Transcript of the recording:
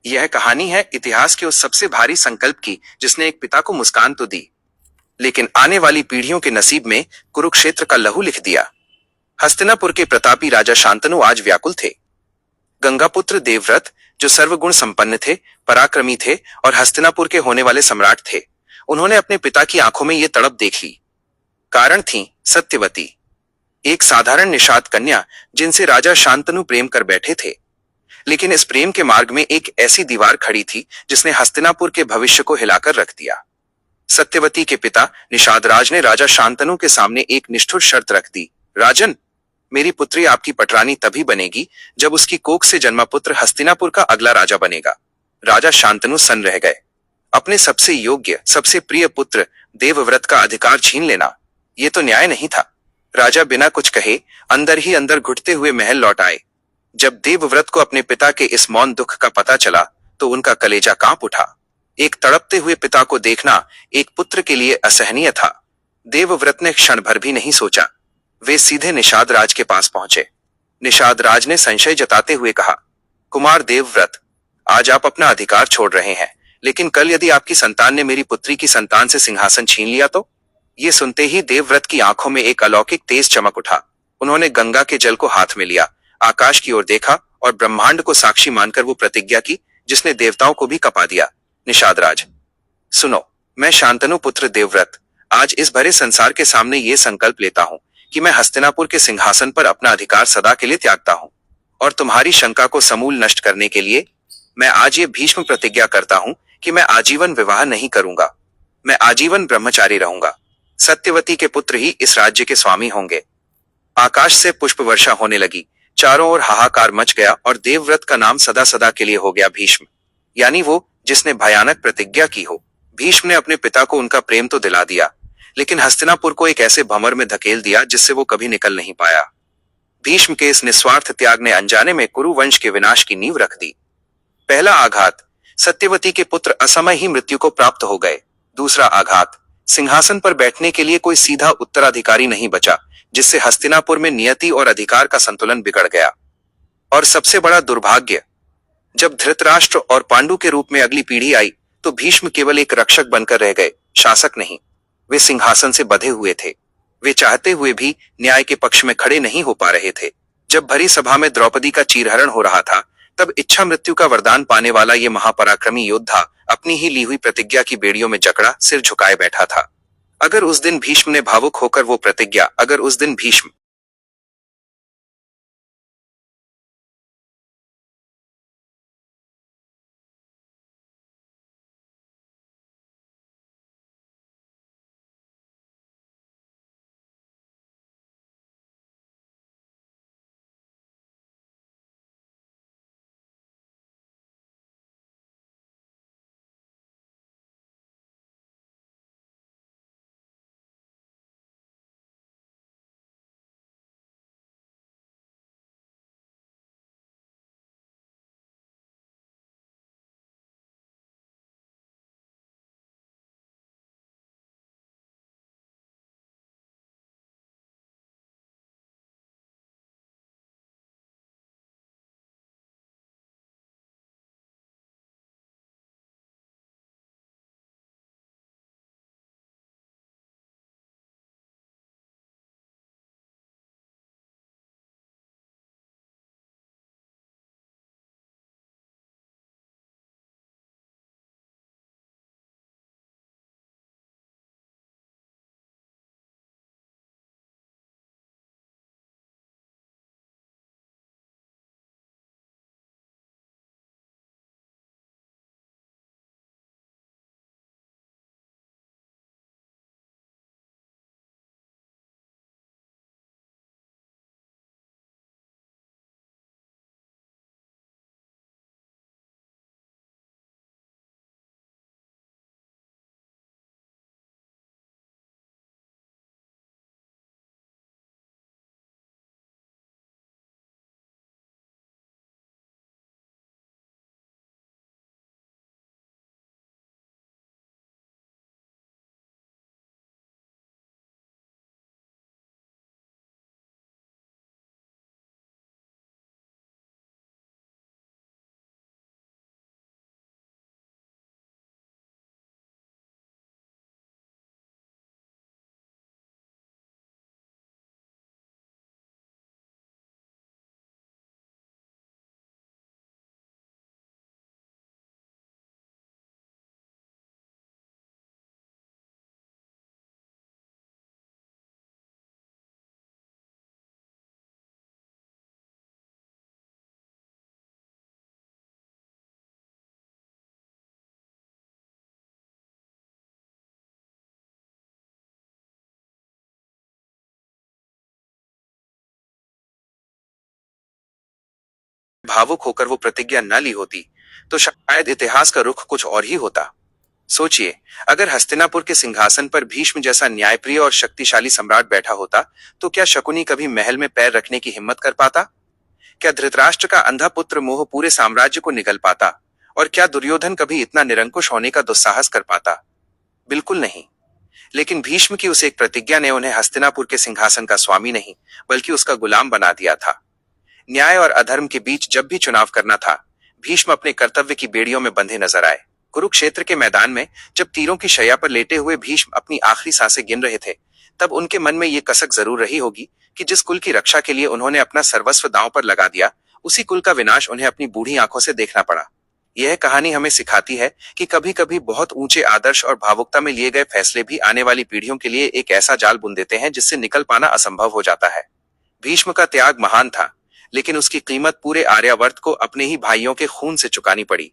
यह कहानी है इतिहास के उस सबसे भारी संकल्प की जिसने एक पिता को मुस्कान तो दी, लेकिन आने वाली पीढ़ियों के नसीब में कुरुक्षेत्र का लहू लिख दिया। हस्तिनापुर के प्रतापी राजा शांतनु आज व्याकुल थे। गंगापुत्र देवव्रत, जो सर्वगुण संपन्न थे, पराक्रमी थे और हस्तिनापुर के होने वाले सम्राट थे, उन्होंने अपने पिता की आंखों में ये तड़प देख ली। कारण थी सत्यवती, एक साधारण निषाद कन्या जिनसे राजा शांतनु प्रेम कर बैठे थे। लेकिन इस प्रेम के मार्ग में एक ऐसी दीवार खड़ी थी जिसने हस्तिनापुर के भविष्य को हिलाकर रख दिया। सत्यवती के पिता निषाद राज ने राजा शांतनु के सामने एक निष्ठुर शर्त रख दी। राजन, मेरी पुत्री आपकी पटरानी तभी बनेगी जब उसकी कोख से जन्मा पुत्र हस्तिनापुर का अगला राजा बनेगा। राजा शांतनु सन्न रह गए। अपने सबसे योग्य, सबसे प्रिय पुत्र देवव्रत का अधिकार छीन लेना, ये तो न्याय नहीं था। राजा बिना कुछ कहे अंदर ही अंदर घुटते हुए महल लौट आए। जब देवव्रत को अपने पिता के इस मौन दुख का पता चला तो उनका कलेजा कांप उठा। एक तड़पते हुए पिता को देखना एक पुत्र के लिए असहनीय था। देवव्रत ने क्षण भर भी नहीं सोचा, वे सीधे निषाद राज के पास पहुंचे। निषाद राज ने संशय जताते हुए कहा, कुमार देवव्रत, आज आप अपना अधिकार छोड़ रहे हैं, लेकिन कल यदि आपकी संतान ने मेरी पुत्री की संतान से सिंहासन छीन लिया तो? ये सुनते ही देवव्रत की आंखों में एक अलौकिक तेज चमक उठा। उन्होंने गंगा के जल को हाथ में लिया, आकाश की ओर देखा और ब्रह्मांड को साक्षी मानकर वो प्रतिज्ञा की जिसने देवताओं को भी कपा दिया। निषाद राज, सुनो, मैं शांतनु पुत्र देवव्रत आज इस भरे संसार के सामने ये संकल्प लेता हूँ कि मैं हस्तिनापुर के सिंहासन पर अपना अधिकार सदा के लिए त्यागता हूँ। और तुम्हारी शंका को समूल नष्ट करने के लिए मैं आज ये भीष्म प्रतिज्ञा करता हूँ कि मैं आजीवन विवाह नहीं करूंगा। मैं आजीवन ब्रह्मचारी रहूंगा। सत्यवती के पुत्र ही इस राज्य के स्वामी होंगे। आकाश से पुष्प वर्षा होने लगी, चारों ओर हाहाकार मच गया और देवव्रत का नाम सदा सदा के लिए हो गया भीष्म, यानी वो जिसने भयानक प्रतिज्ञा की हो। भीष्म ने अपने पिता को उनका प्रेम तो दिला दिया, लेकिन हस्तिनापुर को एक ऐसे भंवर में धकेल दिया जिससे वो कभी निकल नहीं पाया। भीष्म के इस निस्वार्थ त्याग ने अनजाने में कुरु वंश के विनाश की नींव रख दी। पहला आघात, सत्यवती के पुत्र असमय ही मृत्यु को प्राप्त हो गए। दूसरा आघात, सिंहासन पर बैठने के लिए कोई सीधा उत्तराधिकारी नहीं बचा, जिससे हस्तिनापुर में नियति और अधिकार का संतुलन बिगड़ गया। और सबसे बड़ा दुर्भाग्य, जब धृतराष्ट्र और पांडु के रूप में अगली पीढ़ी आई तो भीष्म केवल एक रक्षक बनकर रह गए, शासक नहीं। वे सिंहासन से बंधे हुए थे। वे चाहते हुए भी न्याय के पक्ष में खड़े नहीं हो पा रहे थे। जब भरी सभा में द्रौपदी का चीरहरण हो रहा था, तब इच्छा मृत्यु का वरदान पाने वाला ये महापराक्रमी योद्धा अपनी ही ली हुई प्रतिज्ञा की बेड़ियों में जकड़ा सिर झुकाए बैठा था। अगर उस दिन भीष्म ने भावुक होकर वो प्रतिज्ञा, अगर उस दिन भीष्म भावुक होकर वो प्रतिज्ञा न ली होती तो शायद इतिहास का रुख कुछ और ही होता। सोचिए, अगर हस्तिनापुर के सिंहासन पर भीष्म जैसा न्यायप्रिय और शक्तिशाली सम्राट बैठा होता तो क्या शकुनी कभी महल में पैर रखने की हिम्मत कर पाता? क्या धृतराष्ट्र का अंधा पुत्र मोह पूरे साम्राज्य को निगल पाता? और क्या दुर्योधन कभी इतना निरंकुश होने का दुस्साहस कर पाता? बिल्कुल नहीं। लेकिन भीष्म की उस एक प्रतिज्ञा ने उन्हें हस्तिनापुर के सिंहासन का स्वामी नहीं बल्कि उसका गुलाम बना दिया था। न्याय और अधर्म के बीच जब भी चुनाव करना था, भीष्म अपने कर्तव्य की बेड़ियों में बंधे नजर आए। कुरुक्षेत्र के मैदान में जब तीरों की शैया पर लेटे हुए भीष्म अपनी आखिरी सांसें गिन रहे थे, तब उनके मन में ये कसक जरूर रही होगी कि जिस कुल की रक्षा के लिए उन्होंने अपना सर्वस्व दांव पर लगा दिया, उसी कुल का विनाश उन्हें अपनी बूढ़ी आंखों से देखना पड़ा। यह कहानी हमें सिखाती है कि कभी कभी बहुत ऊंचे आदर्श और भावुकता में लिए गए फैसले भी आने वाली पीढ़ियों के लिए एक ऐसा जाल बुन देते हैं जिससे निकल पाना असंभव हो जाता है। भीष्म का त्याग महान था, लेकिन उसकी कीमत पूरे आर्यावर्त को अपने ही भाइयों के खून से चुकानी पड़ी।